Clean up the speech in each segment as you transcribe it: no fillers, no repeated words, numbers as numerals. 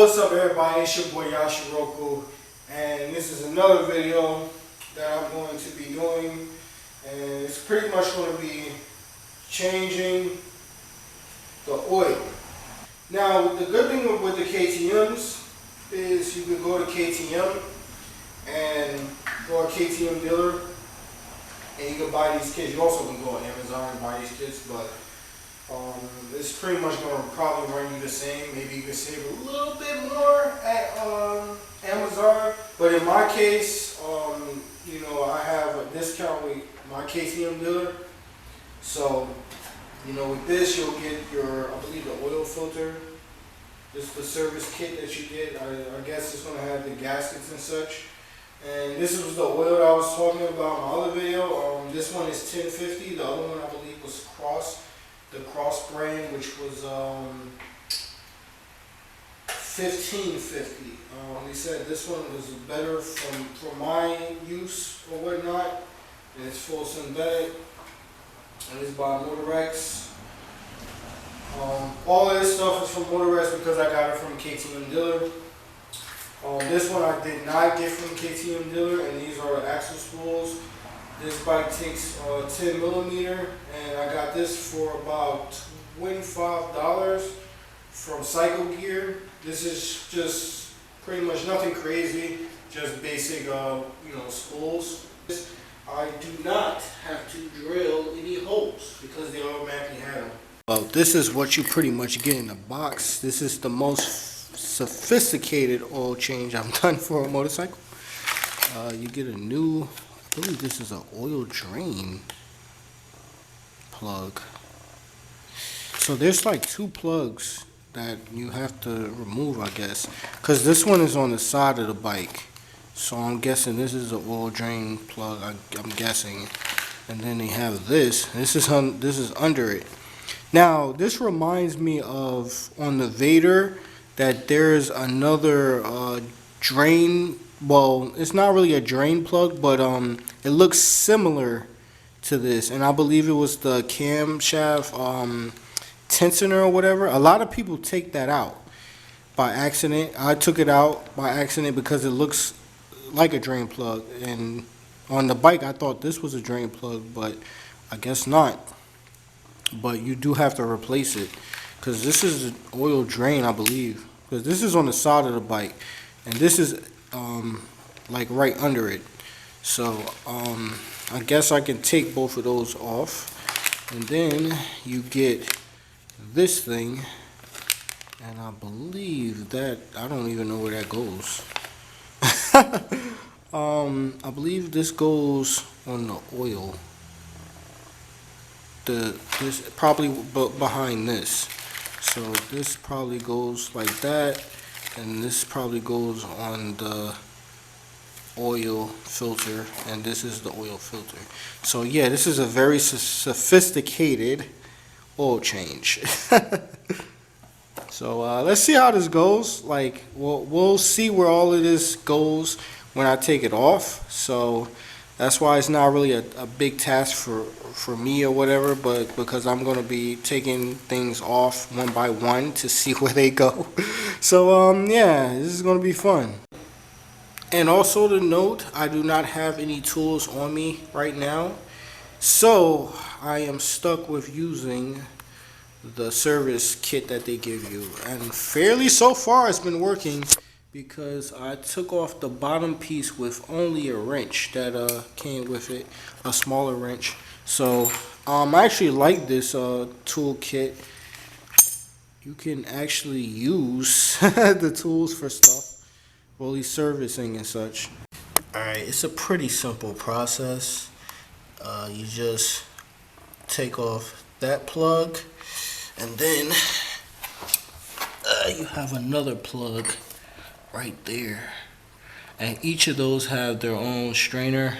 What's up, everybody? It's your boy YASHIroku, and this is another video that I'm going to be doing, and it's pretty much going to be changing the oil. Now, the good thing with the KTMs is you can go to KTM and go to a KTM dealer, and you can buy these kits. You also can go on Amazon and buy these kits, but it's pretty much going to probably run you the same. Maybe you can save a little bit more at Amazon. But in my case, you know, I have a discount with my KTM dealer. So, you know, with this, you'll get your, I believe, the oil filter. This is the service kit that you get. I guess it's going to have the gaskets and such. And this was the oil that I was talking about in my other video. This one is 1050. The other one, I believe, was the Cross brand, which was 1550. They said this one was better for my use or whatnot, and it's full synthetic, and it's by Motorex. All of this stuff is from Motorex because I got it from KTM dealer. This one I did not get from KTM dealer, and these are the axle spools. This bike takes 10 millimeter, and I got this for about $25 from Cycle Gear. This is just pretty much nothing crazy, just basic, you know, spools. I do not have to drill any holes because they automatically have them. Well, this is what you pretty much get in the box. This is the most sophisticated oil change I've done for a motorcycle. You get a new, I believe this is an oil drain plug. So there's like two plugs that you have to remove, I guess, because this one is on the side of the bike. So I'm guessing this is an oil drain plug. I'm guessing, and then they have this. This is under it. Now this reminds me of on the Vader that there's another drain. Well, it's not really a drain plug, but it looks similar to this, and I believe it was the camshaft tensioner or whatever. A lot of people take that out by accident. I took it out by accident because it looks like a drain plug, and on the bike I thought this was a drain plug, but I guess not. But you do have to replace it because this is an oil drain, I believe, because this is on the side of the bike, and this is like right under it. So I guess I can take both of those off, and then you get this thing, and I believe that, I don't even know where that goes. I believe this goes on the oil. This probably behind this. So this probably goes like that, and this probably goes on the oil filter, and this is the oil filter. So yeah, this is a very sophisticated oil change. So let's see how this goes. Like we'll see where all of this goes when I take it off. So that's why it's not really a big task for me or whatever, but because I'm going to be taking things off one by one to see where they go. So yeah, this is going to be fun. And also to note, I do not have any tools on me right now, so I am stuck with using the service kit that they give you, and fairly so far it's been working because I took off the bottom piece with only a wrench that came with it, a smaller wrench. So I actually like this tool kit. You can actually use the tools for stuff, fully servicing and such. Alright, it's a pretty simple process. You just take off that plug, and then you have another plug right there, and each of those have their own strainer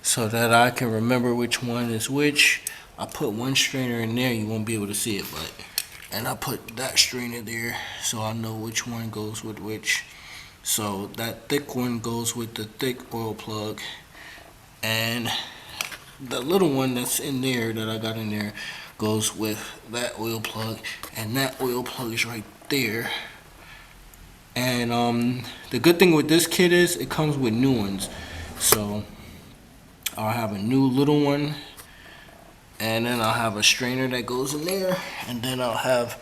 so that I can remember which one is which. I put one strainer in there, you won't be able to see it, but, and I put that strainer there so I know which one goes with which. So that thick one goes with the thick oil plug, and the little one that's in there that I got in there goes with that oil plug, and that oil plug is right there. And the good thing with this kit is it comes with new ones. So I'll have a new little one, and then I'll have a strainer that goes in there, and then I'll have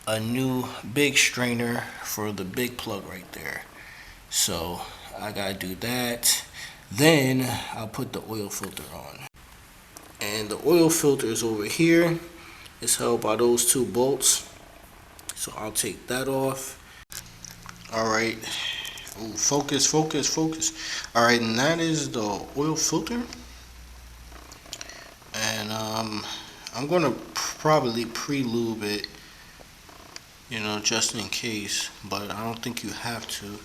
a new big strainer for the big plug right there. So I gotta do that. Then I'll put the oil filter on. And the oil filter is over here. It's held by those two bolts. So I'll take that off. Alright. Ooh, focus, focus, focus. Alright, and that is the oil filter. And I'm gonna probably pre-lube it, you know, just in case, but I don't think you have to.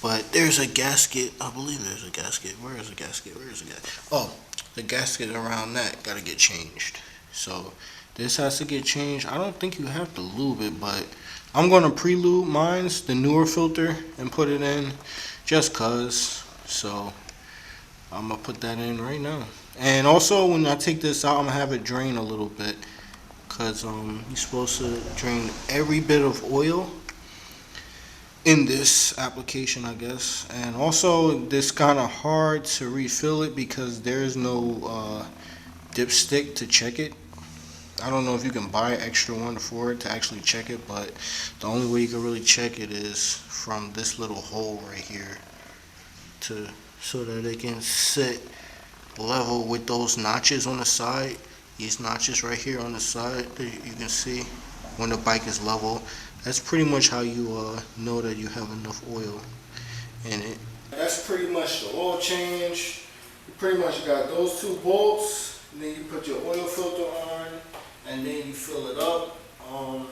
But there's a gasket. I believe there's a gasket. Where is the gasket? Where is the gasket? Oh, the gasket around that gotta get changed. So this has to get changed. I don't think you have to lube it, but I'm gonna pre-lube mine's, the newer filter, and put it in just cause. So I'm gonna put that in right now. And also when I take this out, I'm gonna have it drain a little bit, cause you're supposed to drain every bit of oil in this application, I guess. And also this kind of hard to refill it because there's no dipstick to check it. I don't know if you can buy an extra one for it to actually check it, but the only way you can really check it is from this little hole right here, so that it can sit level with those notches on the side. These notches right here on the side that you can see when the bike is level. That's pretty much how you know that you have enough oil in it. That's pretty much the oil change. You pretty much got those two bolts, and then you put your oil filter on, and then you fill it up. I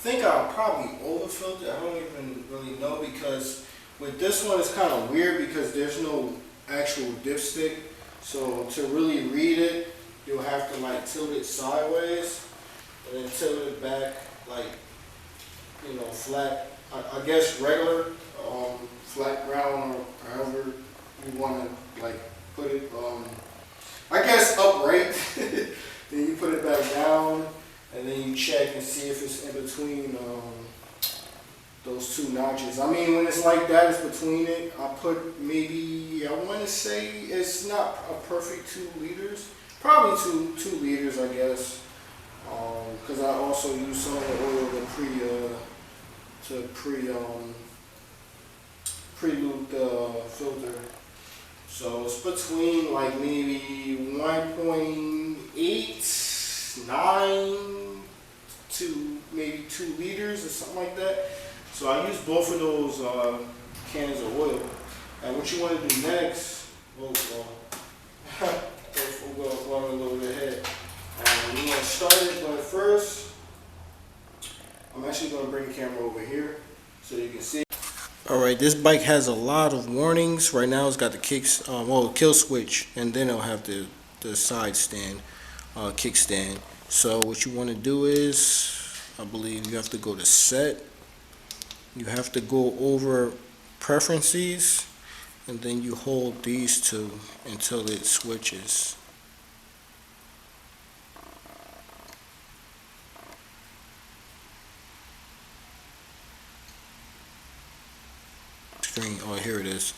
think I'll probably overfill it. I don't even really know, because with this one it's kind of weird because there's no actual dipstick. So to really read it, you'll have to like tilt it sideways and then tilt it back like, you know, flat. I guess regular, flat ground, or however you want to like put it. I guess upright. Then you put it back down, and then you check and see if it's in between those two notches. I mean, when it's like that, it's between it. I put maybe, I want to say it's not a perfect 2 liters. Probably two liters, I guess. Because I also use some of the oil to pre-lube the filter. So it's between like maybe 1.8, 9 to maybe 2 liters or something like that. So I use both of those cans of oil. And what you want to do next, we'll go a little bit ahead. You want to start it, but first, I'm actually going to bring the camera over here so you can see. Alright, this bike has a lot of warnings. Right now it's got the kill switch, and then it'll have the side stand, kickstand. So what you want to do is, I believe you have to go to set. You have to go over preferences, and then you hold these two until it switches. Oh, here it is.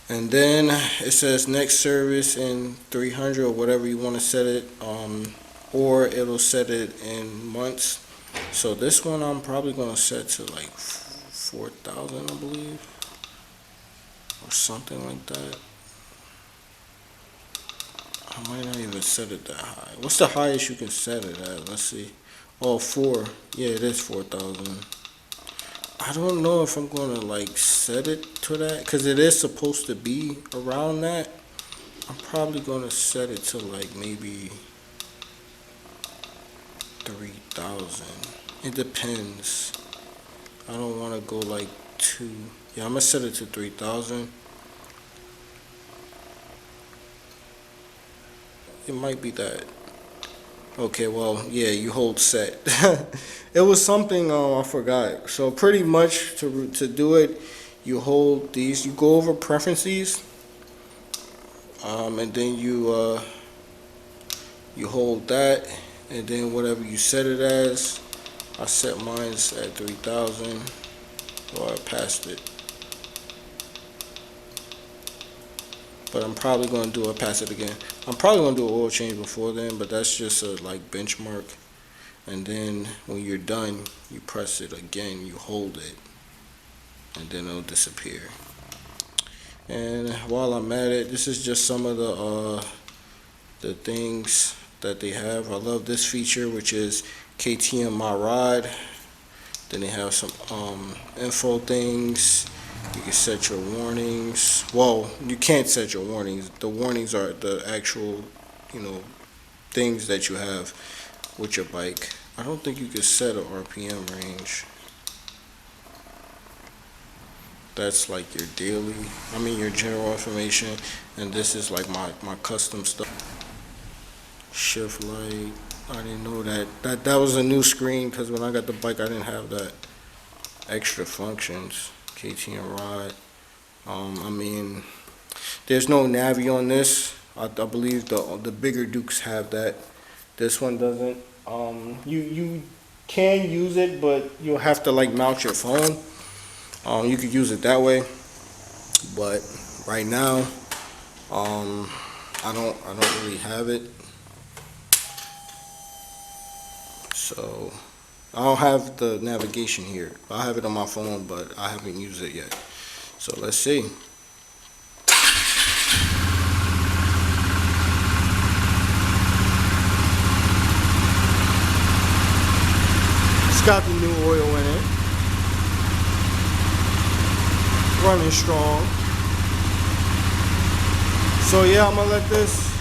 And then it says next service in 300 or whatever you want to set it, or it'll set it in months. So this one I'm probably going to set to like 4,000, I believe, or something like that. I might not even set it that high. What's the highest you can set it at? Let's see. Oh, 4. Yeah, it is 4,000. I don't know if I'm gonna like set it to that, because it is supposed to be around that. I'm probably gonna set it to like maybe 3,000. It depends. I don't want to go like 2. Yeah, I'm gonna set it to 3,000. It might be that. Okay, well, yeah, you hold set. It was something I forgot. So pretty much to do it, you hold these. You go over preferences, and then you hold that, and then whatever you set it as. I set mine at 3,000. or I passed it. But I'm probably going to pass it again. I'm probably going to do an oil change before then, but that's just a like benchmark. And then when you're done, you press it again, you hold it, and then it'll disappear. And while I'm at it, this is just some of the things that they have. I love this feature, which is KTM My Ride. Then they have some info things. You can set your warnings. Well, you can't set your warnings. The warnings are the actual, things that you have with your bike. I don't think you can set a RPM range. That's like your your general information. And this is like my custom stuff. Shift light. I didn't know that was a new screen, because when I got the bike I didn't have that extra functions. KTM Ride. There's no Navi on this. I believe the bigger Dukes have that. This one doesn't. You can use it, but you'll have to like mount your phone. You could use it that way, but right now, I don't really have it. So I don't have the navigation here. I have it on my phone, but I haven't used it yet. So let's see. It's got the new oil in it. Running strong. So yeah, I'm gonna let this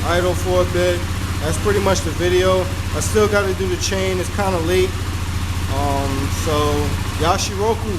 idle for a bit. That's pretty much the video. I still got to do the chain. It's kind of late. So YASHIroku.